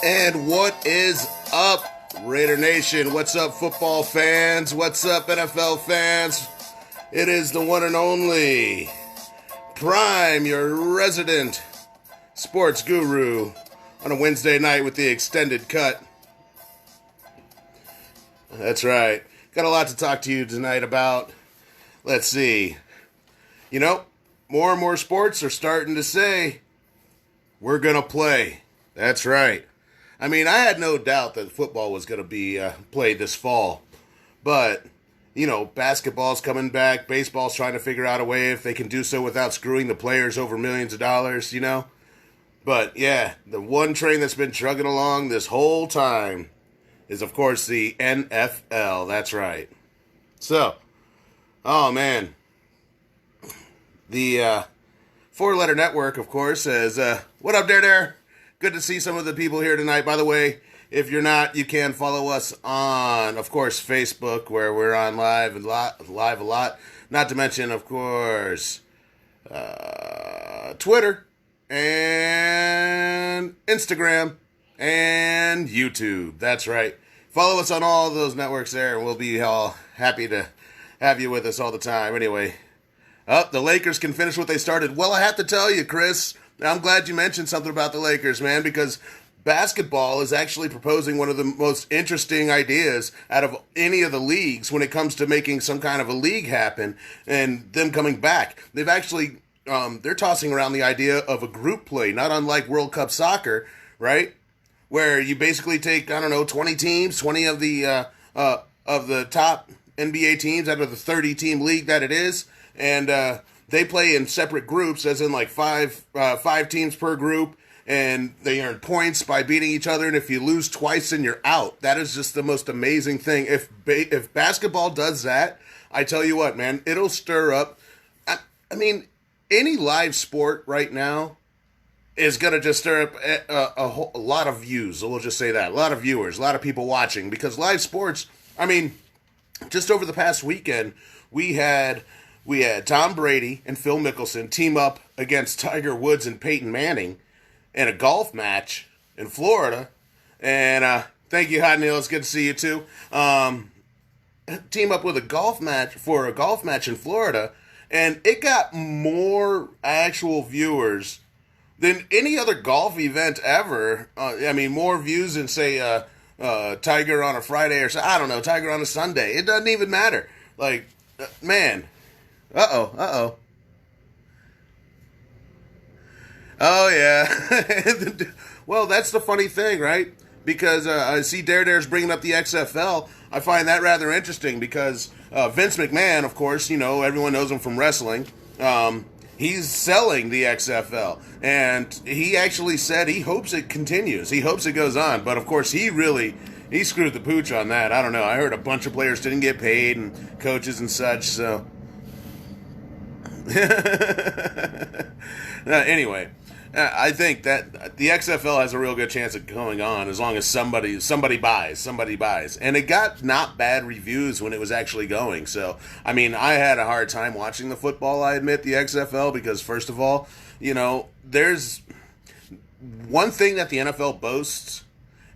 And what is up, Raider Nation? What's up, football fans? What's up, NFL fans? It is the one and only Prime, your resident sports guru, on a Wednesday night with the extended cut. That's right. Got a lot to talk to you tonight about. Let's see. You know, more and more sports are starting to say, we're going to play. That's right. I mean, I had no doubt that football was going to be played this fall. But, you know, basketball's coming back. Baseball's trying to figure out a way if they can do so without screwing the players over millions of dollars, you know. But, yeah, the one train that's been chugging along this whole time is, of course, the NFL. That's right. So, oh, man. The four-letter network, of course, says, what up, there? Good to see some of the people here tonight. By the way, if you're not, you can follow us on, of course, Facebook, where we're on live a lot. Not to mention, of course, Twitter and Instagram and YouTube. That's right. Follow us on all of those networks there, and we'll be all happy to have you with us all the time. Anyway, the Lakers can finish what they started. Well, I have to tell you, Chris, I'm glad you mentioned something about the Lakers, man, because basketball is actually proposing one of the most interesting ideas out of any of the leagues when it comes to making some kind of a league happen and them coming back. They've actually, they're tossing around the idea of a group play, not unlike World Cup soccer, right? Where you basically take, 20 teams, 20 of the top NBA teams out of the 30-team league that it is, and they play in separate groups, as in like five teams per group, and they earn points by beating each other. And if you lose twice, then you're out. That is just the most amazing thing. If basketball does that, I tell you what, man, it'll stir up. I mean, any live sport right now is gonna just stir up a lot of views. We'll just say that, a lot of viewers, a lot of people watching, because live sports. I mean, just over the past weekend, we had Tom Brady and Phil Mickelson team up against Tiger Woods and Peyton Manning in a golf match in Florida. And thank you, Hot Neil. It's good to see you too. Team up with a golf match in Florida, and it got more actual viewers than any other golf event ever. More views than, say, Tiger on a Friday or I don't know, Tiger on a Sunday. It doesn't even matter. Like, man. Uh-oh. Oh, yeah. Well, that's the funny thing, right? Because I see Dare's bringing up the XFL. I find that rather interesting because Vince McMahon, of course, everyone knows him from wrestling. He's selling the XFL. And he actually said he hopes it continues. He hopes it goes on. But, of course, he screwed the pooch on that. I don't know. I heard a bunch of players didn't get paid and coaches and such, so... Anyway, I think that the XFL has a real good chance of going on as long as somebody buys. And it got not bad reviews when it was actually going. So, I mean, I had a hard time watching the football, I admit, the XFL, because first of all, there's one thing that the NFL boasts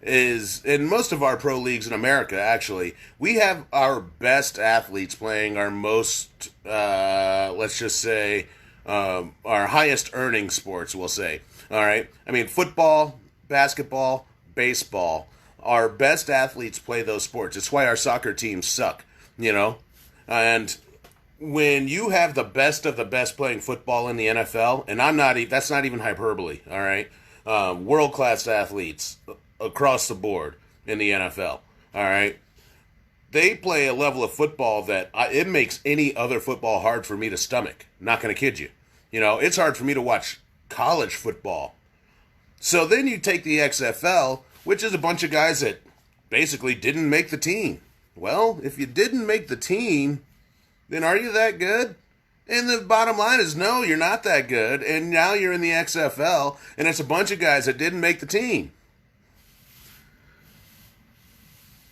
is, in most of our pro leagues in America, actually, we have our best athletes playing our most, let's just say, our highest earning sports, we'll say. All right? I mean, football, basketball, baseball. Our best athletes play those sports. It's why our soccer teams suck, And when you have the best of the best playing football in the NFL, and that's not even hyperbole, all right? World-class athletes across the board in the NFL, all right? They play a level of football that it makes any other football hard for me to stomach. Not going to kid you. It's hard for me to watch college football. So then you take the XFL, which is a bunch of guys that basically didn't make the team. Well, if you didn't make the team, then are you that good? And the bottom line is no, you're not that good. And now you're in the XFL, and it's a bunch of guys that didn't make the team.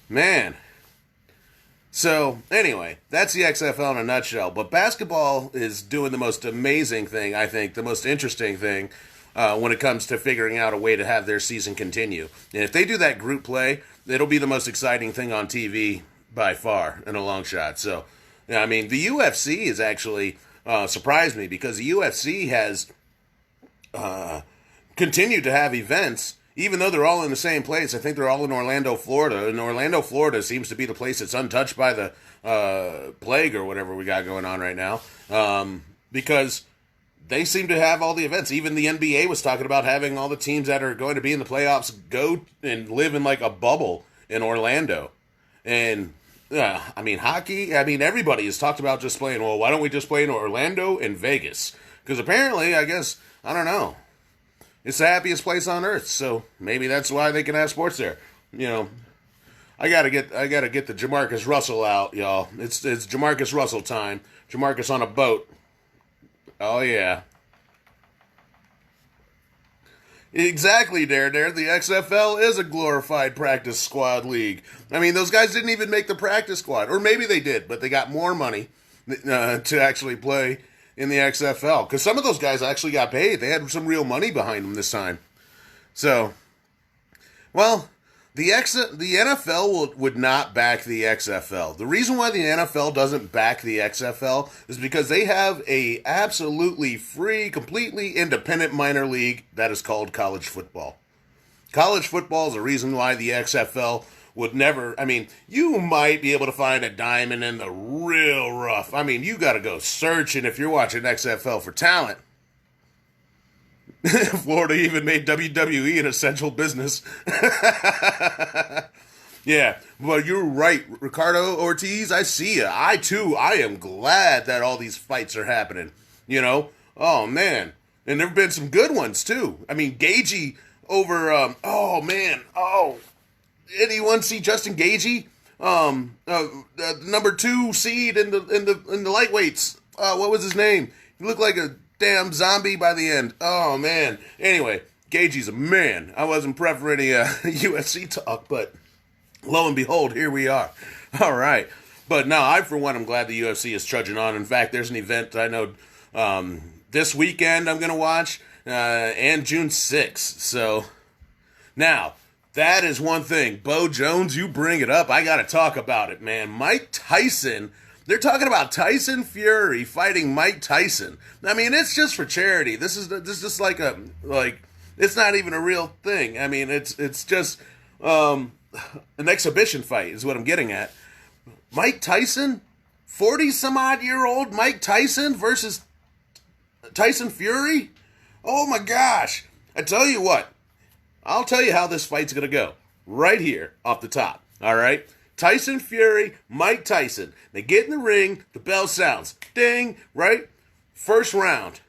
Man. So, anyway, that's the XFL in a nutshell. But basketball is doing the most amazing thing, I think, the most interesting thing when it comes to figuring out a way to have their season continue. And if they do that group play, it'll be the most exciting thing on TV by far in a long shot. So, I mean, the UFC has actually surprised me because the UFC has continued to have events, even though they're all in the same place. I think they're all in Orlando, Florida. And Orlando, Florida seems to be the place that's untouched by the plague or whatever we got going on right now. Because they seem to have all the events. Even the NBA was talking about having all the teams that are going to be in the playoffs go and live in like a bubble in Orlando. And, I mean, hockey, I mean, everybody has talked about just playing, well, why don't we just play in Orlando and Vegas? Because apparently, I guess, I don't know, it's the happiest place on earth, so maybe that's why they can have sports there. You know, I gotta get the Jamarcus Russell out, y'all. It's Jamarcus Russell time. Jamarcus on a boat. Oh yeah. Exactly, Dare. The XFL is a glorified practice squad league. I mean, those guys didn't even make the practice squad, or maybe they did, but they got more money to actually play in the XFL, because some of those guys actually got paid. They had some real money behind them this time. So, well, the NFL would not back the XFL. The reason why the NFL doesn't back the XFL is because they have a absolutely free, completely independent minor league that is called college football. College football is the reason why the XFL would never, I mean, you might be able to find a diamond in the real rough. I mean, you got to go searching if you're watching XFL for talent. Florida even made WWE an essential business. Yeah, well, you're right, Ricardo Ortiz. I see you. I am glad that all these fights are happening. You know? Oh, man. And there have been some good ones, too. I mean, Gaethje over, anyone see Justin Gaethje? Number 2 seed in the lightweights. What was his name? He looked like a damn zombie by the end. Oh man. Anyway, Gaethje's a man. I wasn't prepped for any UFC talk, but lo and behold, here we are. All right. But no, I for one am glad the UFC is trudging on. In fact, there's an event I know this weekend I'm gonna watch, and June 6th. So now, that is one thing. Bo Jones, you bring it up. I got to talk about it, man. Mike Tyson, they're talking about Tyson Fury fighting Mike Tyson. I mean, it's just for charity. This is just like it's not even a real thing. I mean, it's just an exhibition fight is what I'm getting at. Mike Tyson, 40-some-odd-year-old Mike Tyson versus Tyson Fury? Oh my gosh. I tell you what. I'll tell you how this fight's going to go. Right here, off the top. All right? Tyson Fury, Mike Tyson. They get in the ring, the bell sounds. Ding, right? First round.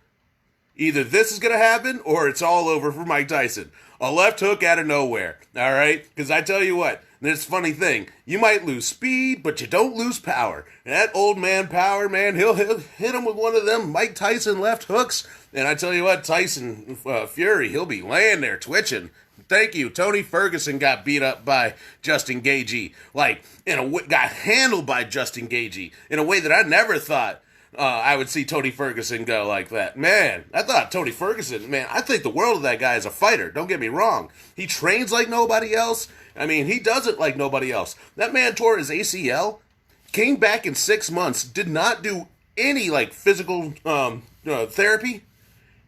Either this is going to happen or it's all over for Mike Tyson. A left hook out of nowhere. All right? Because I tell you what, this funny thing, you might lose speed, but you don't lose power. And that old man power, man, he'll hit him with one of them Mike Tyson left hooks. And I tell you what, Tyson Fury, he'll be laying there twitching. Thank you. Tony Ferguson got beat up by Justin Gaethje. Got handled by Justin Gaethje in a way that I never thought I would see Tony Ferguson go like that. Man, I thought Tony Ferguson, man, I think the world of that guy as a fighter. Don't get me wrong. He trains like nobody else. I mean, he does it like nobody else. That man tore his ACL, came back in 6 months, did not do any, physical therapy.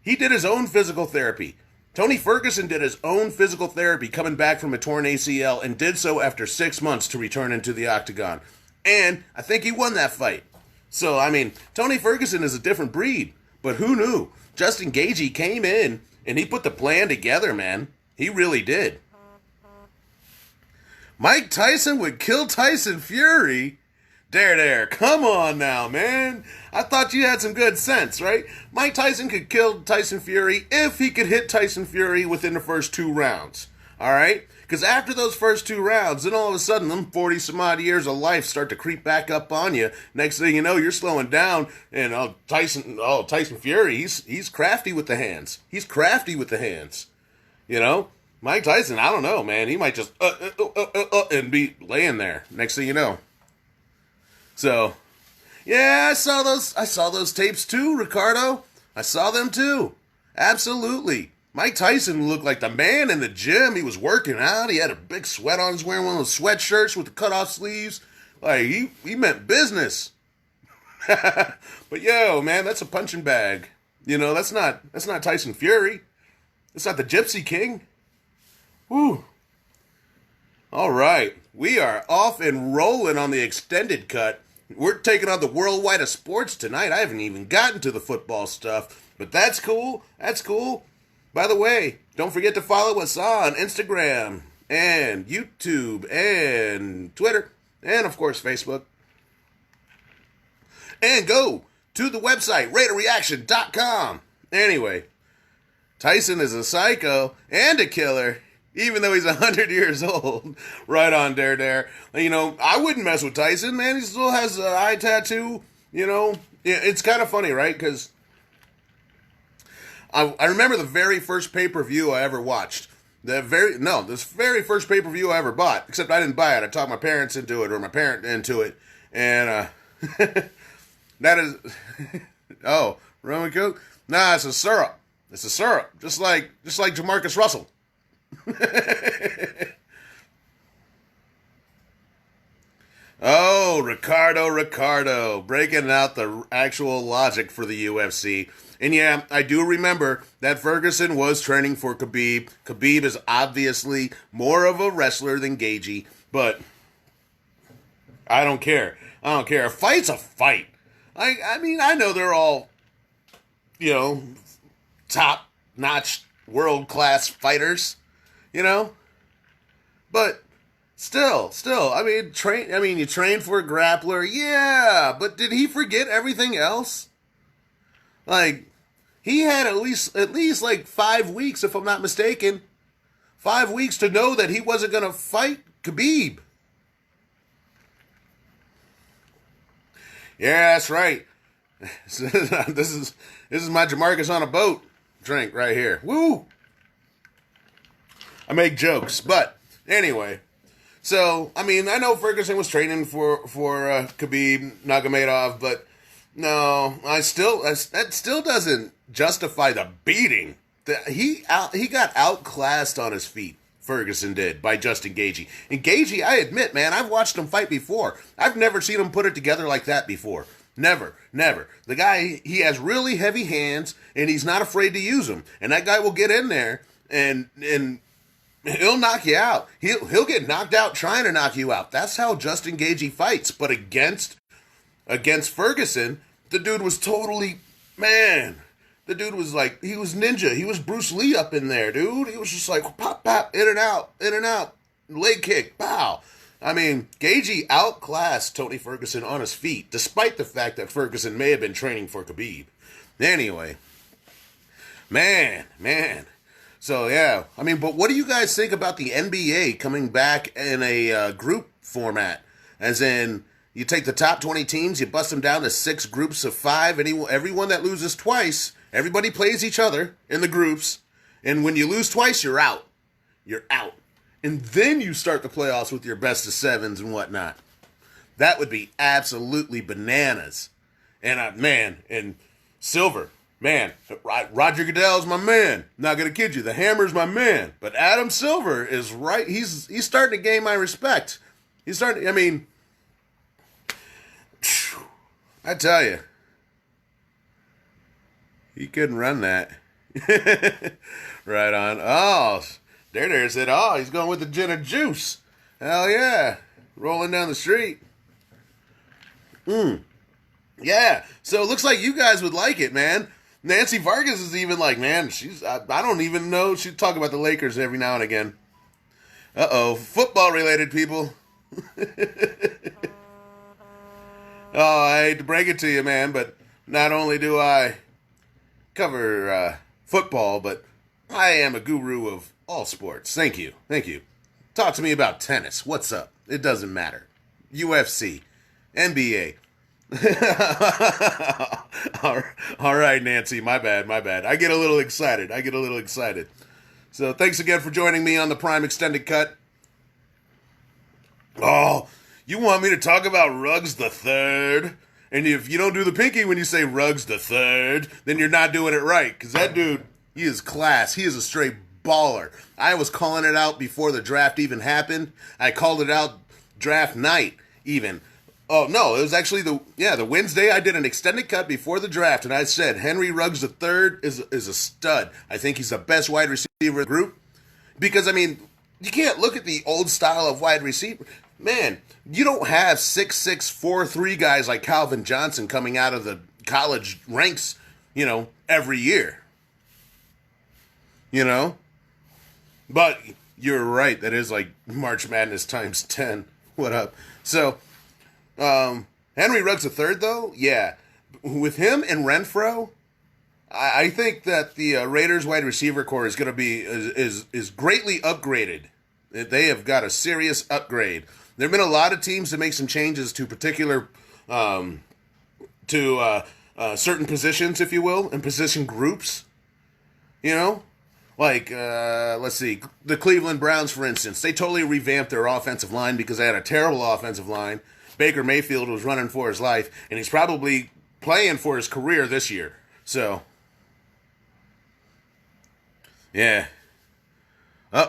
He did his own physical therapy. Tony Ferguson did his own physical therapy coming back from a torn ACL and did so after 6 months to return into the octagon. And I think he won that fight. So, I mean, Tony Ferguson is a different breed. But who knew? Justin Gaethje came in and he put the plan together, man. He really did. Mike Tyson would kill Tyson Fury? Dare, come on now, man. I thought you had some good sense, right? Mike Tyson could kill Tyson Fury if he could hit Tyson Fury within the first 2 rounds. All right? Because after those first 2 rounds, then all of a sudden, them 40 some odd years of life start to creep back up on you. Next thing you know, you're slowing down, and Tyson Fury, he's crafty with the hands. He's crafty with the hands. You know? Mike Tyson, I don't know, man. He might just and be laying there. Next thing you know. So, yeah, I saw those tapes too, Ricardo. I saw them too. Absolutely. Mike Tyson looked like the man in the gym. He was working out. He had a big sweat on. He's wearing one of those sweatshirts with the cut-off sleeves. Like, he meant business. But yo, man, that's a punching bag. You know, that's not Tyson Fury. That's not the Gypsy King. Whew. All right. We are off and rolling on the extended cut. We're taking on the worldwide of sports tonight. I haven't even gotten to the football stuff, but that's cool. That's cool. By the way, don't forget to follow us on Instagram and YouTube and Twitter and, of course, Facebook. And go to the website, RadarReaction.com. Anyway, Tyson is a psycho and a killer, even though he's 100 years old. Right on, Dare. You know, I wouldn't mess with Tyson, man. He still has an eye tattoo. You know, it's kind of funny, right? Because I remember the very first pay-per-view I ever watched. This very first pay-per-view I ever bought. Except I didn't buy it. I talked my parents into it, or my parent into it. And, that is... Oh, Roman Coke? Nah, it's a syrup. It's a syrup. Just like Jamarcus Russell. Oh, Ricardo, breaking out the actual logic for the UFC. And yeah, I do remember that Ferguson was training for Khabib. Khabib is obviously more of a wrestler than Gaethje, but I don't care. A fight's a fight. I mean, I know they're all, you know, top-notch, world-class fighters, you know? But still, I mean, you train for a grappler, yeah, but did he forget everything else? Like, he had at least like 5 weeks, if I'm not mistaken. 5 weeks to know that he wasn't going to fight Khabib. Yeah, that's right. This is my Jamarcus on a boat drink right here. Woo! I make jokes, but anyway. So, I mean, I know Ferguson was training for Khabib Nurmagomedov, but no, that still doesn't justify the beating. He got outclassed on his feet. Ferguson did, by Justin Gaethje. And Gaethje, I admit, man, I've watched him fight before. I've never seen him put it together like that before. Never. The guy, he has really heavy hands, and he's not afraid to use them. And that guy will get in there, and he'll knock you out. He'll get knocked out trying to knock you out. That's how Justin Gaethje fights. But against Ferguson, the dude was totally, man... The dude was like, he was ninja. He was Bruce Lee up in there, dude. He was just like, pop, pop, in and out, leg kick, pow. I mean, Gaethje outclassed Tony Ferguson on his feet, despite the fact that Ferguson may have been training for Khabib. Anyway, man. So, yeah. I mean, but what do you guys think about the NBA coming back in a group format? As in, you take the top 20 teams, you bust them down to 6 groups of 5. Everyone that loses twice... Everybody plays each other in the groups, and when you lose twice, you're out. You're out. And then you start the playoffs with your best of 7s and whatnot. That would be absolutely bananas. And and Silver, man, Roger Goodell's my man. Not gonna kid you, the Hammer's my man. But Adam Silver is right. He's starting to gain my respect. I mean, I tell you. He couldn't run that. Right on. Oh, Dare said, he's going with the gin and juice. Hell yeah. Rolling down the street. Yeah. So it looks like you guys would like it, man. Nancy Vargas is even like, man, I don't even know. She's talking about the Lakers every now and again. Uh-oh. Football related, people. I hate to break it to you, man, but not only do I cover football, but I am a guru of all sports. Thank you. Talk to me about tennis. What's up? It doesn't matter. UFC, NBA. All right, Nancy. My bad. I get a little excited. So thanks again for joining me on the Prime Extended Cut. Oh, you want me to talk about Ruggs the Third? And if you don't do the pinky when you say Ruggs the Third, then you're not doing it right. Because that dude, he is class. He is a straight baller. I was calling it out before the draft even happened. I called it out draft night even. Oh, no, it was actually the Wednesday I did an extended cut before the draft, and I said Henry Ruggs III is a stud. I think he's the best wide receiver in the group. Because, I mean, you can't look at the old style of wide receiver. Man, you don't have 6'6", 4'3" guys like Calvin Johnson coming out of the college ranks, every year. But you're right, that is like March Madness times 10. What up? So, Henry Ruggs III, though, yeah. With him and Renfro, I think that the Raiders wide receiver core is going to be is greatly upgraded. They have got a serious upgrade. There have been a lot of teams that make some changes to particular certain positions, if you will, and position groups. Like, let's see, the Cleveland Browns, for instance, they totally revamped their offensive line because they had a terrible offensive line. Baker Mayfield was running for his life, and he's probably playing for his career this year. So, yeah.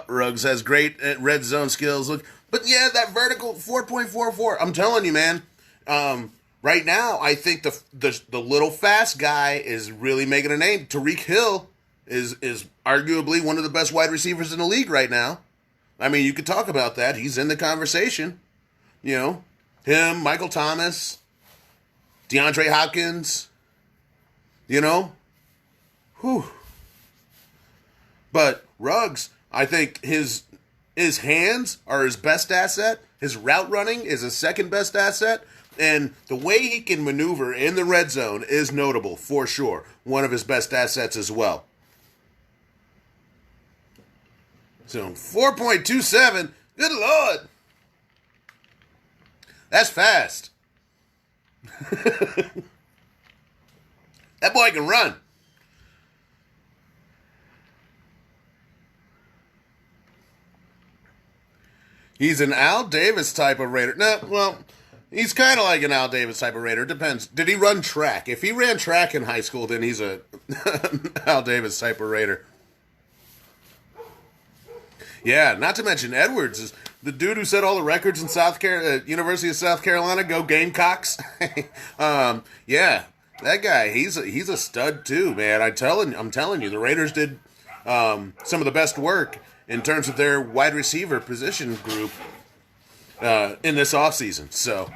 Ruggs has great red zone skills. Look, but yeah, that vertical 4.44. I'm telling you, man. Right now, I think the little fast guy is really making a name. Tyreek Hill is arguably one of the best wide receivers in the league right now. I mean, you could talk about that. He's in the conversation. Him, Michael Thomas, DeAndre Hopkins. Whew. But Ruggs, I think his hands are his best asset. His route running is his second best asset. And the way he can maneuver in the red zone is notable, for sure. One of his best assets as well. So, 4.27, good Lord. That's fast. That boy can run. He's an Al Davis type of Raider. No, well, he's kind of like an Al Davis type of Raider. Depends. Did he run track? If he ran track in high school, then he's a Al Davis type of Raider. Yeah, not to mention Edwards is the dude who set all the records in University of South Carolina. Go Gamecocks! Yeah, that guy. He's a stud too, man. I'm telling you, the Raiders did some of the best work in terms of their wide receiver position group in this offseason. So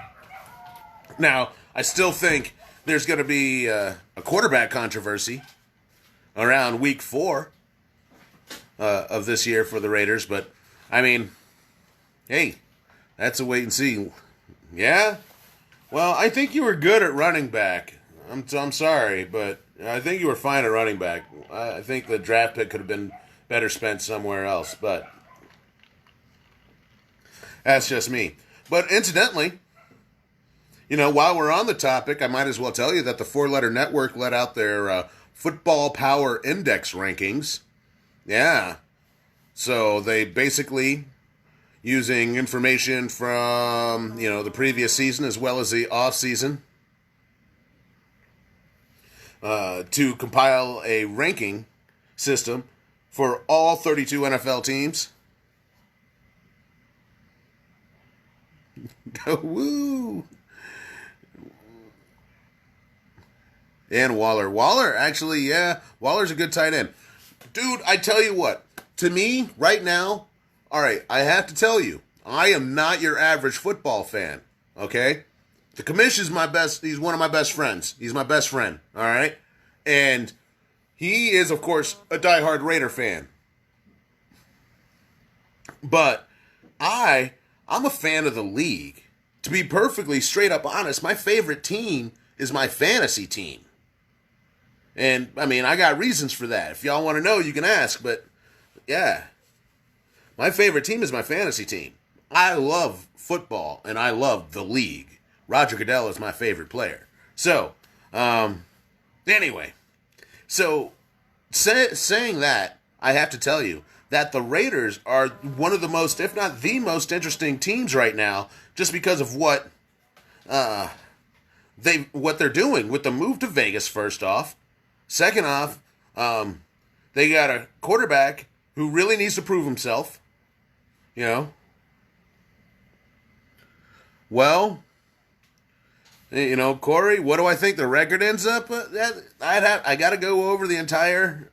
now I still think there's going to be a quarterback controversy around week 4. Of this year for the Raiders, but I mean, hey, that's a wait and see. Yeah, well, I think you were good at running back. I'm sorry, but I think you were fine at running back. I think the draft pick could have been better spent somewhere else, but that's just me. But incidentally, while we're on the topic, I might as well tell you that the Four Letter Network let out their Football Power Index rankings. Yeah. So they basically, using information from, the previous season as well as the off season, to compile a ranking system for all 32 NFL teams. Woo! And Waller. Waller, actually, yeah. Waller's a good tight end. Dude, I tell you what. To me, right now, all right, I have to tell you, I am not your average football fan, okay? The commish is he's one of my best friends. He's my best friend, all right? And he is, of course, a diehard Raider fan. But I'm a fan of the league. To be perfectly straight up honest, my favorite team is my fantasy team. And, I mean, I got reasons for that. If y'all want to know, you can ask, but, yeah. My favorite team is my fantasy team. I love football and I love the league. Roger Goodell is my favorite player. So, anyway, so saying that, I have to tell you that the Raiders are one of the most, if not the most interesting teams right now, just because of what they're doing with the move to Vegas. First off, second off, they got a quarterback who really needs to prove himself. You know, well, Corey, what do I think the record ends up? I got to go over the entire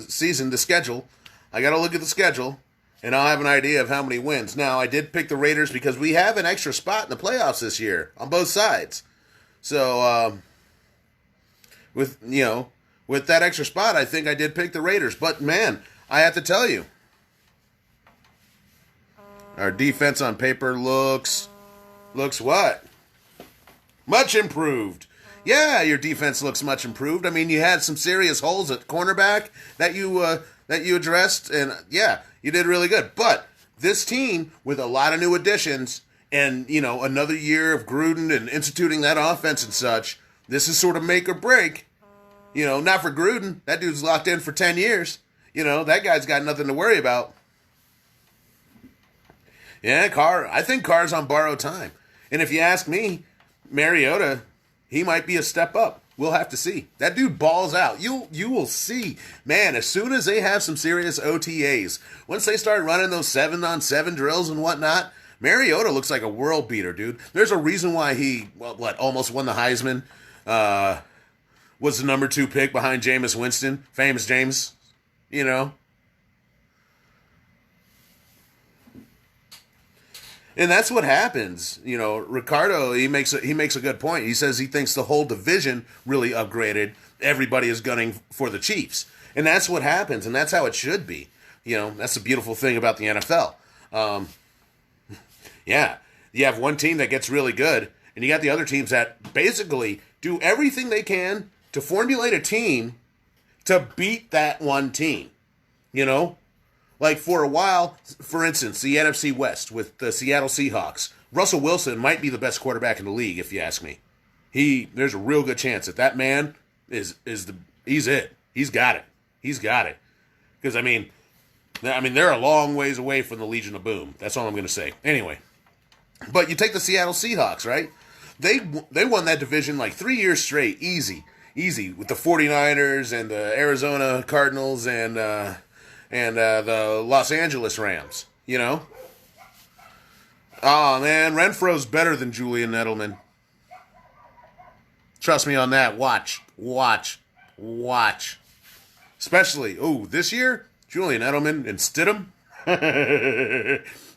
season, the schedule. I got to look at the schedule, and I'll have an idea of how many wins. Now, I did pick the Raiders because we have an extra spot in the playoffs this year on both sides. So, with that extra spot, I think I did pick the Raiders. But man, I have to tell you, our defense on paper looks what? Much improved. Yeah, your defense looks much improved. I mean, you had some serious holes at cornerback that you addressed, and yeah, you did really good. But this team, with a lot of new additions, and another year of Gruden and instituting that offense and such, this is sort of make or break. Not for Gruden. That dude's locked in for 10 years. That guy's got nothing to worry about. Yeah, I think Carr's on borrowed time. And if you ask me, Mariota, he might be a step up. We'll have to see. That dude balls out. You will see. Man, as soon as they have some serious OTAs, once they start running those 7-on-7 drills and whatnot, Mariota looks like a world beater, dude. There's a reason why he, almost won the Heisman. Was the number 2 pick behind Jameis Winston. Famous James, And that's what happens. Ricardo, he makes a good point. He says he thinks the whole division really upgraded. Everybody is gunning for the Chiefs. And that's what happens, and that's how it should be. That's the beautiful thing about the NFL. Yeah, you have one team that gets really good, and you got the other teams that basically do everything they can to formulate a team to beat that one team. Like for a while, for instance, the NFC West with the Seattle Seahawks. Russell Wilson might be the best quarterback in the league, if you ask me. There's a real good chance that man he's it. He's got it. He's got it. Because I mean, they're a long ways away from the Legion of Boom. That's all I'm going to say. Anyway, but you take the Seattle Seahawks, right? They won that division like 3 years straight, easy with the 49ers and the Arizona Cardinals and the Los Angeles Rams. Oh man, Renfro's better than Julian Edelman. Trust me on that. Watch. Especially, this year, Julian Edelman and Stidham.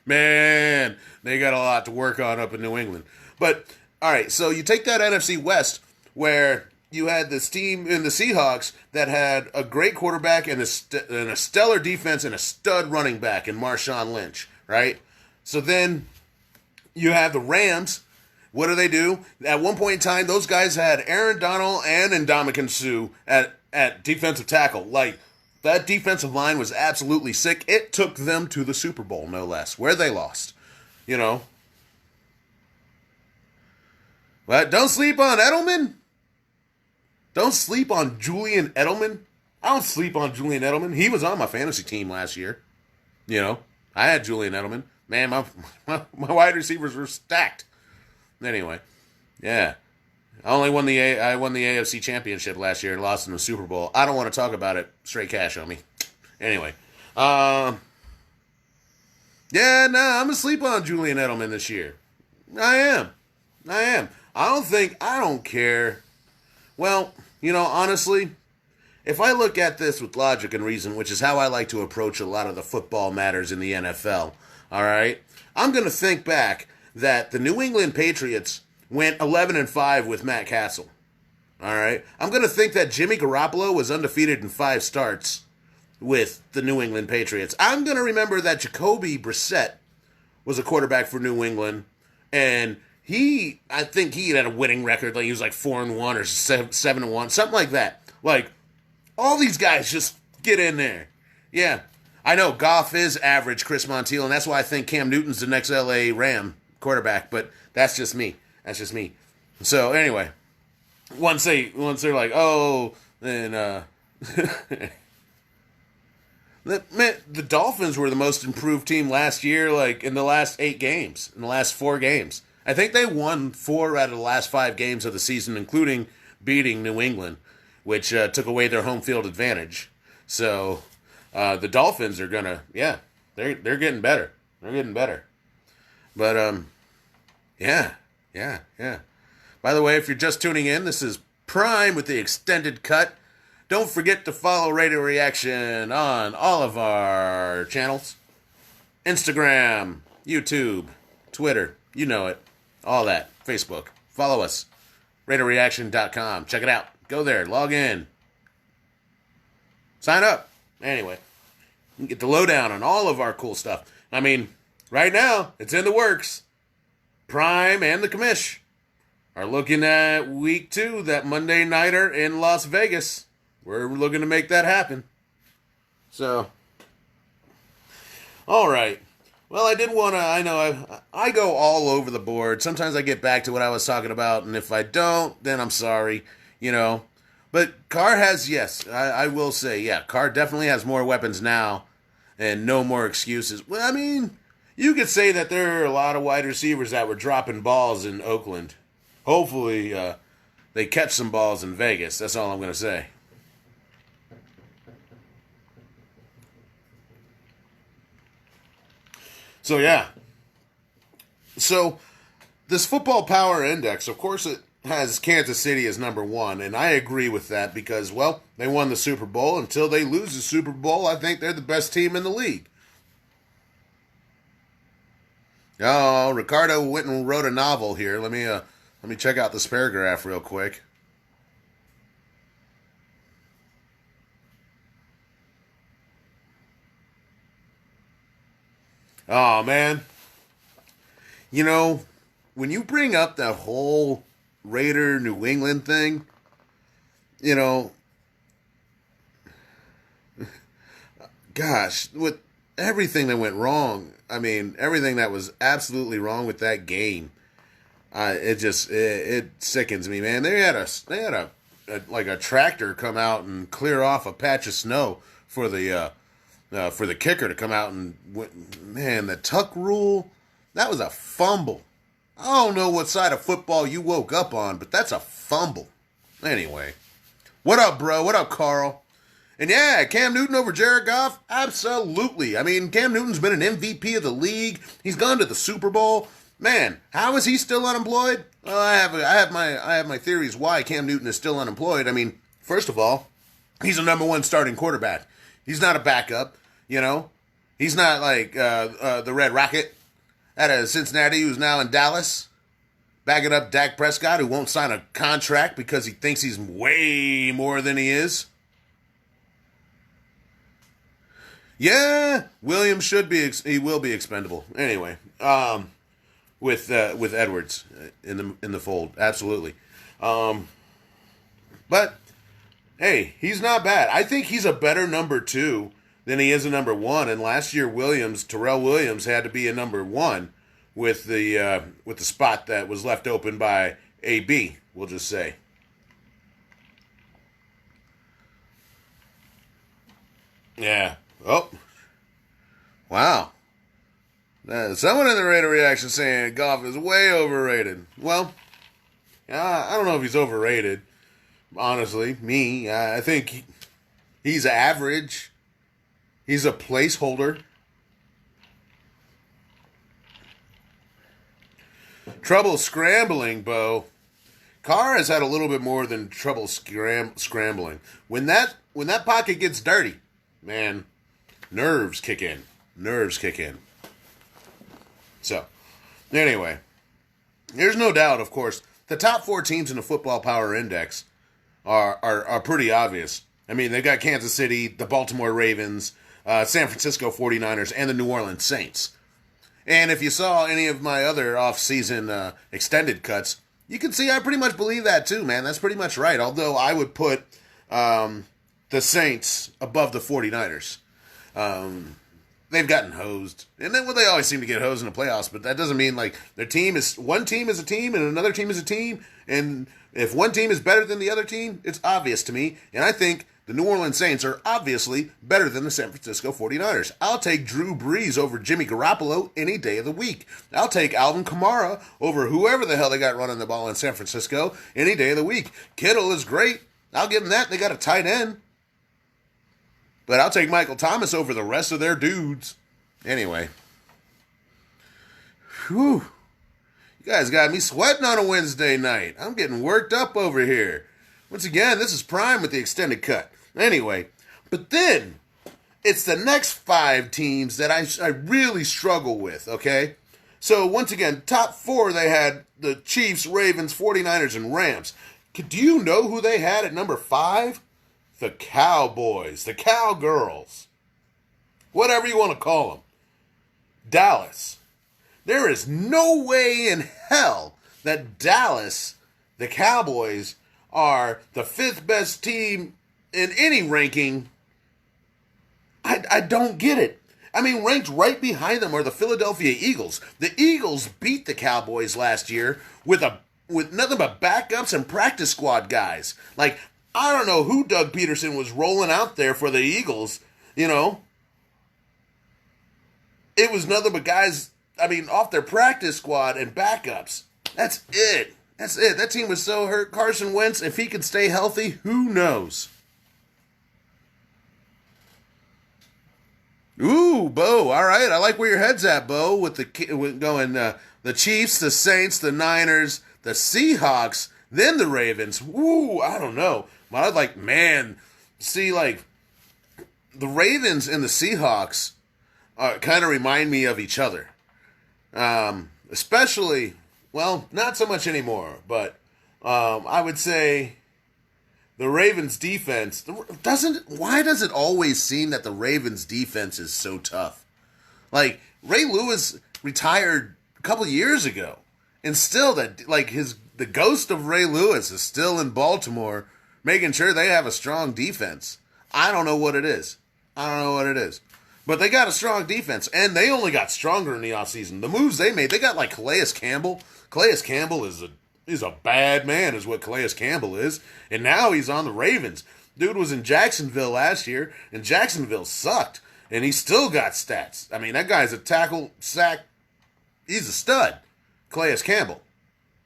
Man, they got a lot to work on up in New England. But, all right, so you take that NFC West where you had this team in the Seahawks that had a great quarterback and a stellar defense and a stud running back in Marshawn Lynch, right? So then you have the Rams. What do? At one point in time, those guys had Aaron Donald and Ndamukong Suh at defensive tackle. Like, that defensive line was absolutely sick. It took them to the Super Bowl, no less, where they lost. But don't sleep on Edelman. Don't sleep on Julian Edelman. I don't sleep on Julian Edelman. He was on my fantasy team last year. I had Julian Edelman. Man, my wide receivers were stacked. Anyway, yeah. I won the AFC Championship last year and lost in the Super Bowl. I don't want to talk about it. Straight cash on me. Anyway, I'm gonna sleep on Julian Edelman this year. I am. I don't care. Well, honestly, if I look at this with logic and reason, which is how I like to approach a lot of the football matters in the NFL, all right, I'm going to think back that the New England Patriots went 11-5 with Matt Castle, all right? I'm going to think that Jimmy Garoppolo was undefeated in 5 starts with the New England Patriots. I'm going to remember that Jacoby Brissett was a quarterback for New England, and I think he had a winning record. Like he was like 4-1 or 7-1, something like that. Like all these guys just get in there. Yeah. I know Goff is average Chris Montiel, and that's why I think Cam Newton's the next LA Ram quarterback, but that's just me. That's just me. So anyway, once they're like, oh, then the Dolphins were the most improved team last year, like in the last 8 games, in the last 4 games. I think they won 4 out of the last 5 games of the season, including beating New England, which took away their home field advantage. So the Dolphins are gonna, yeah, they're getting better. They're getting better. But yeah. By the way, if you're just tuning in, this is Prime with the extended cut. Don't forget to follow Radio Reaction on all of our channels. Instagram, YouTube, Twitter, you know it. All that. Facebook. Follow us. RadioReaction.com. Check it out. Go there. Log in. Sign up. Anyway, you can get the lowdown on all of our cool stuff. I mean, right now, it's in the works. Prime and the commish are looking at week 2, that Monday nighter in Las Vegas. We're looking to make that happen. So, all right. Well, I did want to, I know I go all over the board. Sometimes I get back to what I was talking about, and if I don't, then I'm sorry, you know. But Carr has, yes, I will say, yeah, Carr definitely has more weapons now and no more excuses. Well, I mean, you could say that there are a lot of wide receivers that were dropping balls in Oakland. Hopefully, they catch some balls in Vegas. That's all I'm going to say. So, yeah. So, this football power index, of course, it has Kansas City as number 1, and I agree with that because, well, they won the Super Bowl. Until they lose the Super Bowl, I think they're the best team in the league. Oh, Ricardo went and wrote a novel here. Let me check out this paragraph real quick. Oh, man. You know, when you bring up that whole Raider New England thing, you know, gosh, with everything that went wrong, I mean, everything that was absolutely wrong with that game, it sickens me, man. They had a like a tractor come out and clear off a patch of snow for the kicker to come out and, man, the tuck rule, that was a fumble. I don't know what side of football you woke up on, but that's a fumble. Anyway, what up, bro? What up, Carl? And yeah, Cam Newton over Jared Goff? Absolutely. I mean, Cam Newton's been an MVP of the league. He's gone to the Super Bowl. Man, how is he still unemployed? Well, I have my theories why Cam Newton is still unemployed. I mean, first of all, he's a number 1 starting quarterback. He's not a backup, you know. He's not like the Red Rocket out of Cincinnati who's now in Dallas, backing up Dak Prescott, who won't sign a contract because he thinks he's way more than he is. Yeah, Williams should be. He will be expendable anyway. With Edwards in the fold, absolutely. But hey, he's not bad. I think he's a better number 2 than he is a number 1. And last year, Terrell Williams, had to be a number 1 with the spot that was left open by AB. We'll just say. Yeah. Oh. Wow. Someone in the Raider Reaction saying Goff is way overrated. Well, I don't know if he's overrated. Honestly, I think he's average. He's a placeholder. Trouble scrambling, Bo. Carr has had a little bit more than trouble scrambling. When that pocket gets dirty, man, nerves kick in. So, anyway, there's no doubt, of course, the top 4 teams in the Football Power Index are pretty obvious. I mean, they've got Kansas City, the Baltimore Ravens, San Francisco 49ers, and the New Orleans Saints. And if you saw any of my other off-season extended cuts, you can see I pretty much believe that too, man. That's pretty much right. Although I would put the Saints above the 49ers. They've gotten hosed, and then they always seem to get hosed in the playoffs. But that doesn't mean like their team is one team is a team and another team is a team. And if one team is better than the other team, it's obvious to me. And I think the New Orleans Saints are obviously better than the San Francisco 49ers. I'll take Drew Brees over Jimmy Garoppolo any day of the week. I'll take Alvin Kamara over whoever the hell they got running the ball in San Francisco any day of the week. Kittle is great. I'll give them that. They got a tight end. But I'll take Michael Thomas over the rest of their dudes. Anyway. Whew. You guys got me sweating on a Wednesday night. I'm getting worked up over here. Once again, this is Prime with the extended cut. Anyway. But then, it's the next 5 teams that I really struggle with, okay? So, once again, top 4, they had the Chiefs, Ravens, 49ers, and Rams. Do you know who they had at number 5? The Cowboys, the Cowgirls, whatever you want to call them. Dallas. There is no way in hell that Dallas, the Cowboys, are the 5th best team in any ranking. I don't get it. I mean, ranked right behind them are the Philadelphia Eagles. The Eagles beat the Cowboys last year with nothing but backups and practice squad guys. Like, I don't know who Doug Peterson was rolling out there for the Eagles, you know. It was nothing but guys, off their practice squad and backups. That's it. That's it. That team was so hurt. Carson Wentz, if he can stay healthy, who knows? Ooh, Bo. All right. I like where your head's at, Bo, with the Chiefs, the Saints, the Niners, the Seahawks, then the Ravens. Ooh, I don't know. But the Ravens and the Seahawks kind of remind me of each other. Especially, well, not so much anymore, but I would say the Ravens defense, why does it always seem that the Ravens defense is so tough? Like, Ray Lewis retired a couple years ago, and still the ghost of Ray Lewis is still in Baltimore, making sure they have a strong defense. I don't know what it is. But they got a strong defense, and they only got stronger in the offseason. The moves they made, they got like Calais Campbell. Calais Campbell is a bad man, is what Calais Campbell is. And now he's on the Ravens. Dude was in Jacksonville last year, and Jacksonville sucked. And he still got stats. I mean, that guy's a tackle, sack. He's a stud. Calais Campbell.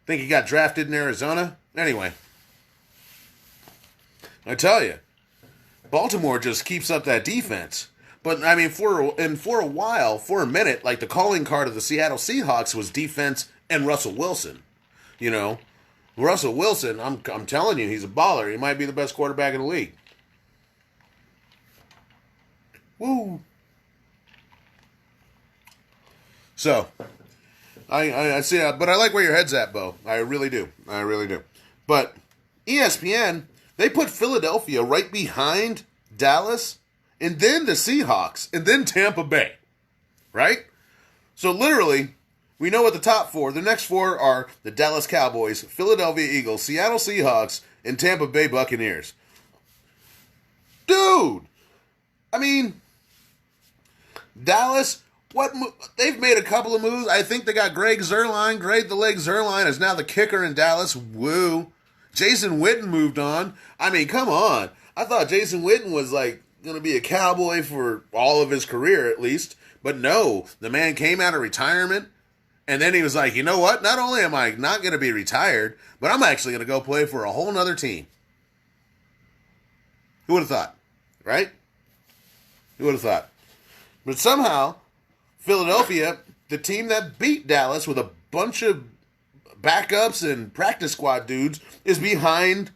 Think he got drafted in Arizona? Anyway. I tell you, Baltimore just keeps up that defense. But, for a while, for a minute, like the calling card of the Seattle Seahawks was defense and Russell Wilson. You know, Russell Wilson, I'm telling you, he's a baller. He might be the best quarterback in the league. Woo. So, I see, but I like where your head's at, Bo. I really do. But ESPN, they put Philadelphia right behind Dallas, and then the Seahawks, and then Tampa Bay, right? So literally, we know what the top 4, the next 4 are the Dallas Cowboys, Philadelphia Eagles, Seattle Seahawks, and Tampa Bay Buccaneers. Dude! Dallas, they've made a couple of moves. I think they got Greg the Leg Zerline is now the kicker in Dallas. Woo. Jason Witten moved on. Come on. I thought Jason Witten was going to be a Cowboy for all of his career at least. But no, the man came out of retirement, and then he was like, you know what? Not only am I not going to be retired, but I'm actually going to go play for a whole nother team. Who would have thought? Right? Who would have thought? But somehow, Philadelphia, the team that beat Dallas with a bunch of backups and practice squad dudes, is behind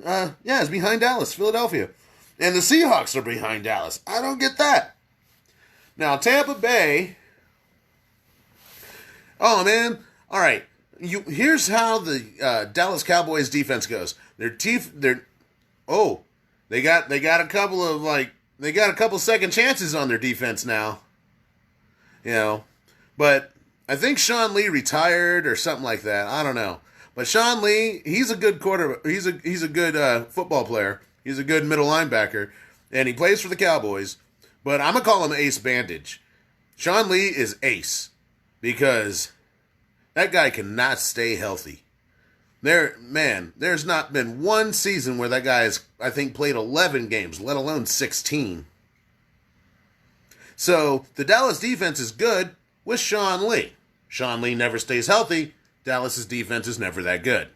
Dallas, Philadelphia. And the Seahawks are behind Dallas. I don't get that. Now, Tampa Bay. Oh, man. All right. Here's how the Dallas Cowboys defense goes. They got a couple of second chances on their defense now. You know, but I think Sean Lee retired or something like that. I don't know. But Sean Lee, he's a good quarterback. He's a good football player. He's a good middle linebacker, and he plays for the Cowboys. But I'm going to call him Ace Bandage. Sean Lee is ace because that guy cannot stay healthy. There's not been one season where that guy has, I think, played 11 games, let alone 16. So the Dallas defense is good with Sean Lee. Sean Lee never stays healthy. Dallas's defense is never that good.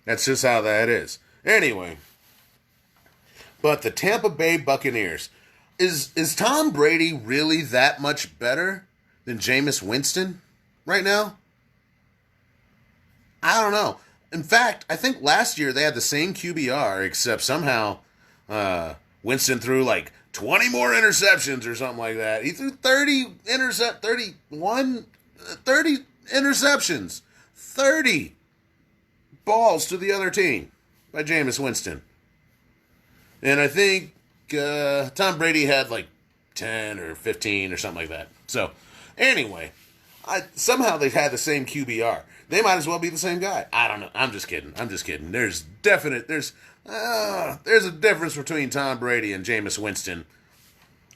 That's just how that is. Anyway, but the Tampa Bay Buccaneers, is Tom Brady really that much better than Jameis Winston right now? I don't know. In fact, I think last year they had the same QBR, except somehow Winston threw like 20 more interceptions or something like that. He threw 30 interceptions. 30 balls to the other team by Jameis Winston. And I think Tom Brady had like 10 or 15 or something like that. So, anyway, somehow they've had the same QBR. They might as well be the same guy. I don't know. I'm just kidding. There's a difference between Tom Brady and Jameis Winston.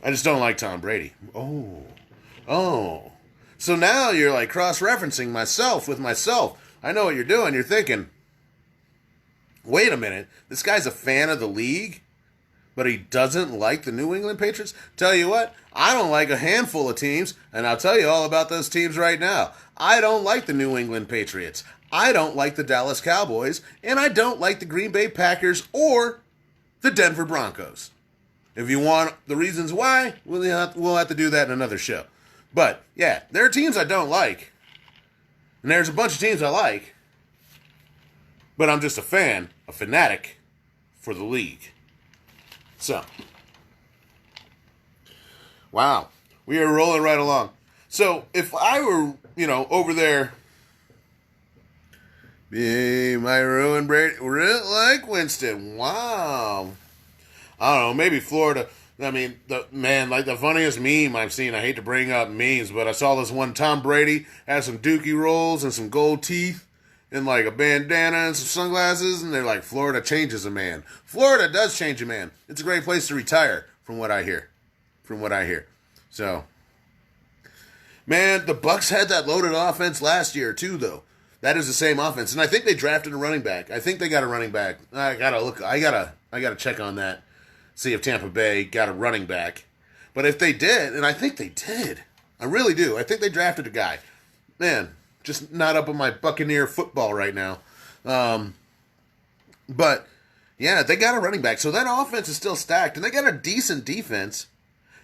I just don't like Tom Brady. Oh. So now you're like cross-referencing myself with myself. I know what you're doing. You're thinking, wait a minute, this guy's a fan of the league, but he doesn't like the New England Patriots? Tell you what, I don't like a handful of teams, and I'll tell you all about those teams right now. I don't like the New England Patriots. I don't like the Dallas Cowboys, and I don't like the Green Bay Packers or the Denver Broncos. If you want the reasons why, we'll have to do that in another show. But, yeah, there are teams I don't like, and there's a bunch of teams I like, but I'm just a fanatic for the league. So, wow, we are rolling right along. So, if I were, over there, my ruin Brady, like Winston, wow. I don't know, maybe Florida. I mean, the funniest meme I've seen, I hate to bring up memes, but I saw this one, Tom Brady has some dookie rolls and some gold teeth and like a bandana and some sunglasses, and they're like, Florida changes a man. Florida does change a man. It's a great place to retire, from what I hear. So, man, the Bucs had that loaded offense last year too, though. That is the same offense, and I think they drafted a running back. I think they got a running back. I gotta check on that. See if Tampa Bay got a running back. But if they did, and I think they did, I really do. I think they drafted a guy. Man, just not up on my Buccaneer football right now. But, yeah, they got a running back. So that offense is still stacked. And they got a decent defense,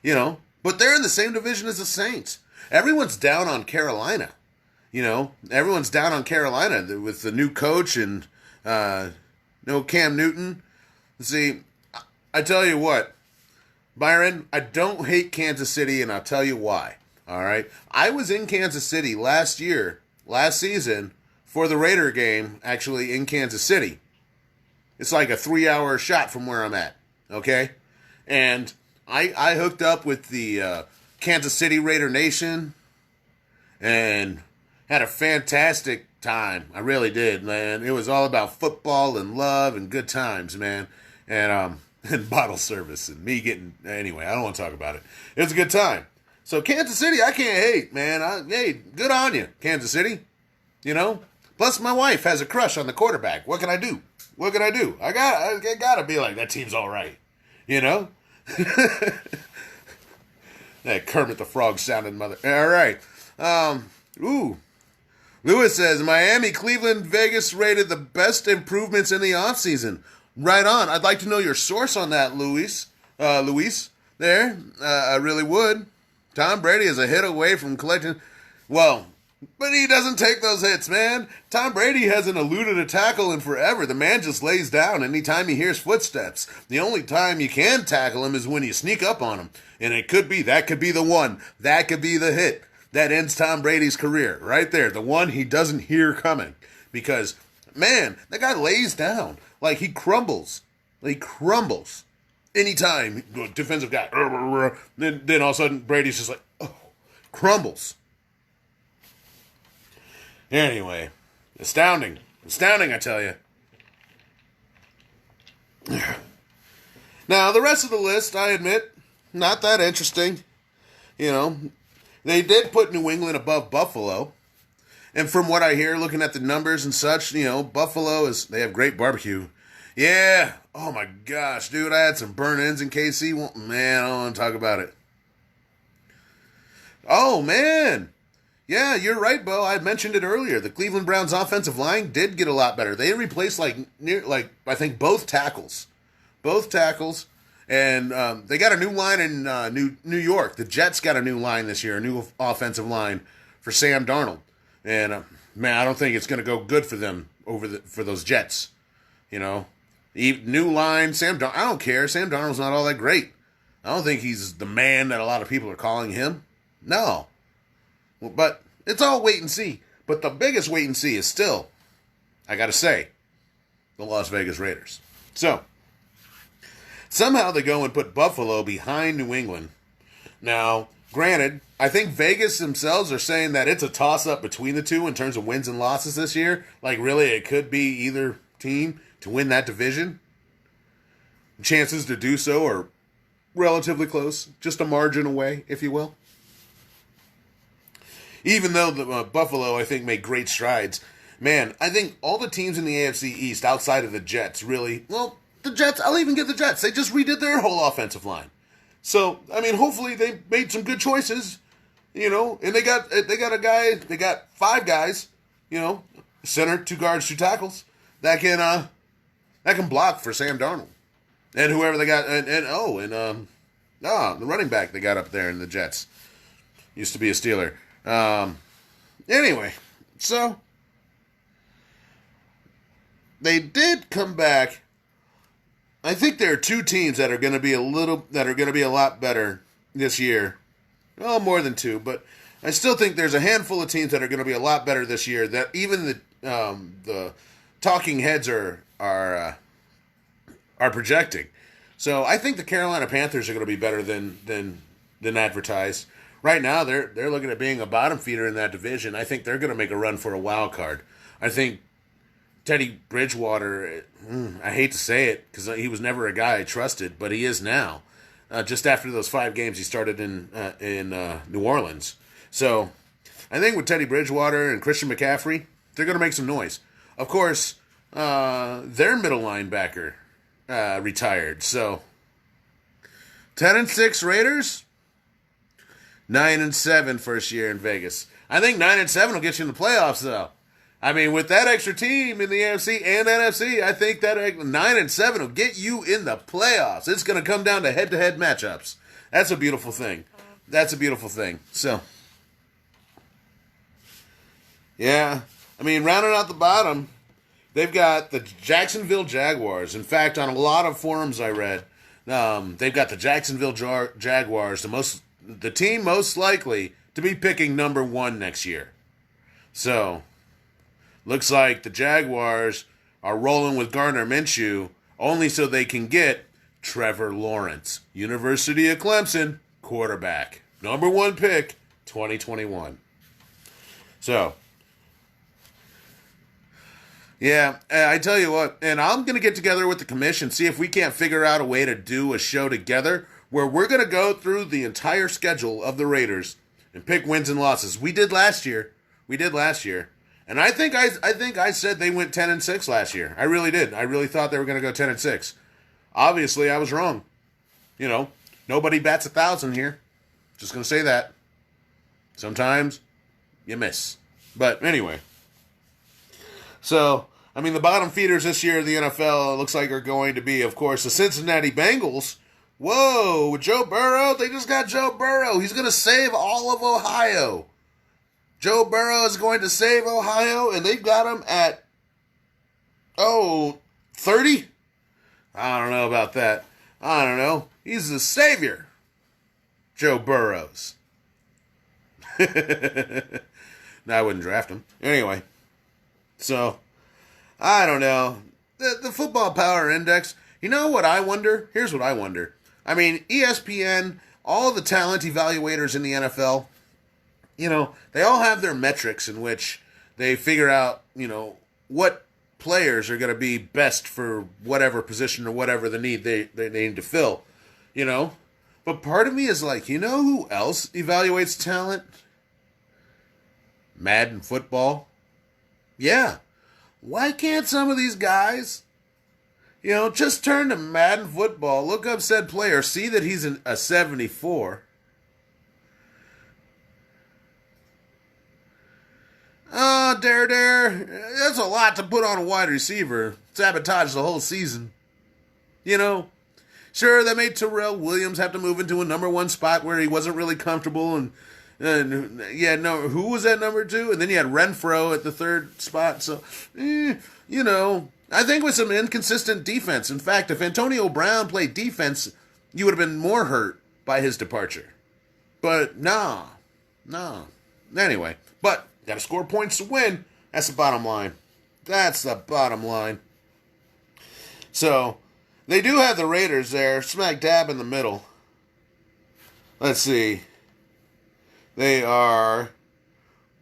But they're in the same division as the Saints. Everyone's down on Carolina. Everyone's down on Carolina with the new coach and no Cam Newton. See, I tell you what, Byron, I don't hate Kansas City, and I'll tell you why. All right? I was in Kansas City last season, for the Raider game, actually, in Kansas City. It's like a 3-hour shot from where I'm at, okay? And I hooked up with the Kansas City Raider Nation and had a fantastic time. I really did, man. It was all about football and love and good times, man. And bottle service and me getting... Anyway, I don't want to talk about it. It was a good time. So Kansas City, I can't hate, man. Hey, good on you, Kansas City. Plus, my wife has a crush on the quarterback. What can I do? I gotta be like, that team's all right. That Kermit the Frog sounding mother. All right. Lewis says, Miami, Cleveland, Vegas rated the best improvements in the offseason. Right on. I'd like to know your source on that, Luis. There. I really would. Tom Brady is a hit away from collecting... Well, but he doesn't take those hits, man. Tom Brady hasn't eluded a tackle in forever. The man just lays down anytime he hears footsteps. The only time you can tackle him is when you sneak up on him. And that could be the one. That could be the hit that ends Tom Brady's career. Right there. The one he doesn't hear coming. Because, man, that guy lays down. Like, he crumbles. Anytime, defensive guy. Then all of a sudden, Brady's just like, crumbles. Anyway, astounding, I tell you. Now, the rest of the list, I admit, not that interesting. You know, they did put New England above Buffalo. And from what I hear, looking at the numbers and such, Buffalo they have great barbecue. Yeah. Oh my gosh, dude, I had some burn ends in KC. Well, man, I don't want to talk about it. Oh, man. Yeah, you're right, Bo. I mentioned it earlier. The Cleveland Browns offensive line did get a lot better. They replaced I think both tackles. Both tackles. And they got a new line in New York. The Jets got a new line this year, a new offensive line for Sam Darnold. And man, I don't think it's going to go good for them for those Jets. New line, I don't care. Sam Darnold's not all that great. I don't think he's the man that a lot of people are calling him. No. But it's all wait and see. But the biggest wait and see is still, I got to say, the Las Vegas Raiders. So, somehow they go and put Buffalo behind New England. Now, granted, I think Vegas themselves are saying that it's a toss-up between the two in terms of wins and losses this year. Like, really, it could be either team to win that division. Chances to do so are relatively close. Just a margin away, if you will. Even though the Buffalo, I think, made great strides. Man, I think all the teams in the AFC East outside of the Jets really... Well, the Jets, I'll even give the Jets. They just redid their whole offensive line. So, I mean, hopefully they made some good choices, and they got a guy, they got 5 guys, center, 2 guards, 2 tackles, that can block for Sam Darnold. And whoever they got, the running back they got up there in the Jets. Used to be a Steeler. Anyway, so they did come back. I think there are 2 teams that are going to be a lot better this year. Well, more than 2, but I still think there's a handful of teams that are going to be a lot better this year. That even the talking heads are projecting. So I think the Carolina Panthers are going to be better than advertised. Right now, they're looking at being a bottom feeder in that division. I think they're going to make a run for a wild card. I think Teddy Bridgewater, I hate to say it because he was never a guy I trusted, but he is now. Just after those 5 games he started in New Orleans. So I think with Teddy Bridgewater and Christian McCaffrey, they're going to make some noise. Of course, their middle linebacker retired. So 10-6 Raiders, 9-7 first year in Vegas. I think 9-7 will get you in the playoffs, though. I mean, with that extra team in the AFC and NFC, I think that 9-7 will get you in the playoffs. It's going to come down to head-to-head matchups. That's a beautiful thing. So, yeah. I mean, rounding out the bottom, they've got the Jacksonville Jaguars. In fact, on a lot of forums I read, they've got the Jacksonville Jaguars, the team most likely to be picking number 1 next year. So, looks like the Jaguars are rolling with Gardner Minshew only so they can get Trevor Lawrence, University of Clemson, quarterback. Number 1 pick, 2021. So, yeah, I tell you what, and I'm going to get together with the commission, see if we can't figure out a way to do a show together where we're going to go through the entire schedule of the Raiders and pick wins and losses. We did last year. And I think I said they went 10-6 last year. I really did. I really thought they were going to go 10-6. Obviously, I was wrong. Nobody bats 1,000 here. Just going to say that. Sometimes you miss. But anyway. So, I mean, the bottom feeders this year in the NFL looks like are going to be, of course, the Cincinnati Bengals. Whoa, with Joe Burrow? They just got Joe Burrow. He's going to save all of Ohio. Joe Burrow is going to save Ohio, and they've got him at, 30? I don't know about that. I don't know. He's the savior. Joe Burrows. No, I wouldn't draft him. Anyway. So, I don't know. The football power index, you know what I wonder? Here's what I wonder. I mean, ESPN, all the talent evaluators in the NFL, they all have their metrics in which they figure out, what players are going to be best for whatever position or whatever the need they need to fill, you know? But part of me is like, you know who else evaluates talent? Madden football. Yeah. Why can't some of these guys, just turn to Madden football, look up said player, see that he's a 74. Oh, Dare, that's a lot to put on a wide receiver. Sabotage the whole season. Sure, that made Terrell Williams have to move into a number one spot where he wasn't really comfortable, and who was at number two? And then you had Renfro at the third spot. So, I think with some inconsistent defense. In fact, if Antonio Brown played defense, you would have been more hurt by his departure. But no. Anyway, but got to score points to win. That's the bottom line. So, they do have the Raiders there, smack dab in the middle. Let's see. They are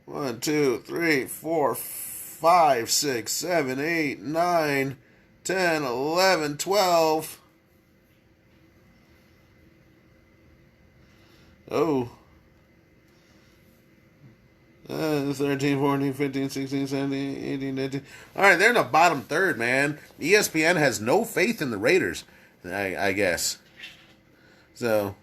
1, 2, 3, 4, 5, 6, 7, 8, 9, 10, 11, 12. Oh. 13, 14, 15, 16, 17, 18, 19. All right, they're in the bottom third, man. ESPN has no faith in the Raiders, I guess. So,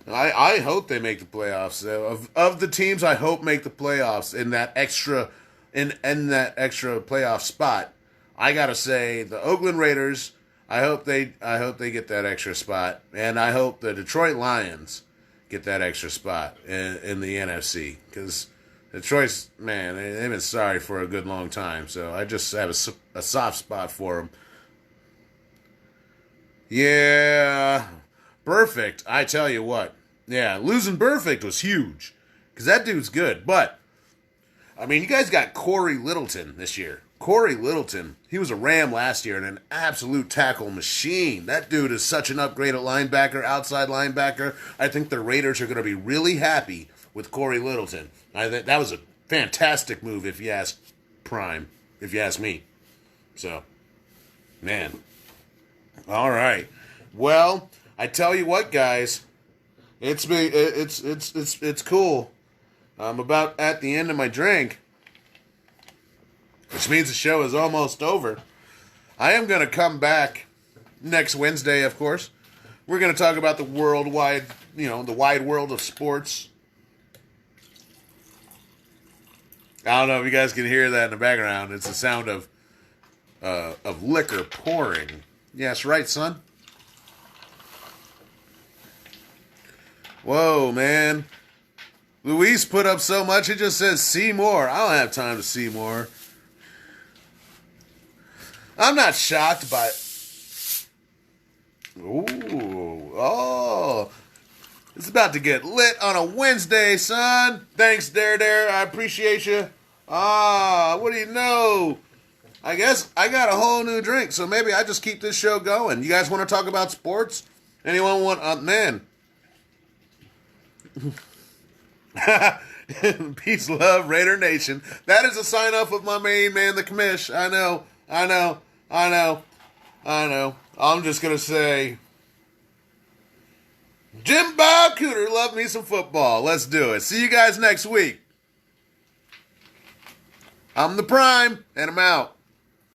I hope they make the playoffs. Of the teams, I hope make the playoffs in that extra playoff spot. I gotta say the Oakland Raiders. I hope they get that extra spot, and I hope the Detroit Lions get that extra spot in the NFC, because Detroit's, man, they've been sorry for a good long time. So I just have a soft spot for them. Yeah. Perfect. I tell you what. Yeah, losing Perfect was huge, because that dude's good. But, I mean, you guys got Corey Littleton this year. Corey Littleton, he was a Ram last year and an absolute tackle machine. That dude is such an upgrade at linebacker, outside linebacker. I think the Raiders are going to be really happy with Corey Littleton. I think that was a fantastic move, if you ask Prime, if you ask me. So, man. All right. Well, I tell you what, guys, it's cool. I'm about at the end of my drink, which means the show is almost over. I am going to come back next Wednesday, of course. We're going to talk about the worldwide, the wide world of sports. I don't know if you guys can hear that in the background. It's the sound of liquor pouring. Yes, right, son. Whoa, man. Luis put up so much, it just says see more. I don't have time to see more. I'm not shocked by... It's about to get lit on a Wednesday, son. Thanks, Dare. I appreciate you. What do you know? I guess I got a whole new drink, so maybe I just keep this show going. You guys want to talk about sports? Anyone want... man. Peace, love, Raider Nation. That is a sign-off of my main man, the commish. I know. I'm just going to say, Jim Bob Cooter, love me some football. Let's do it. See you guys next week. I'm the Prime, and I'm out.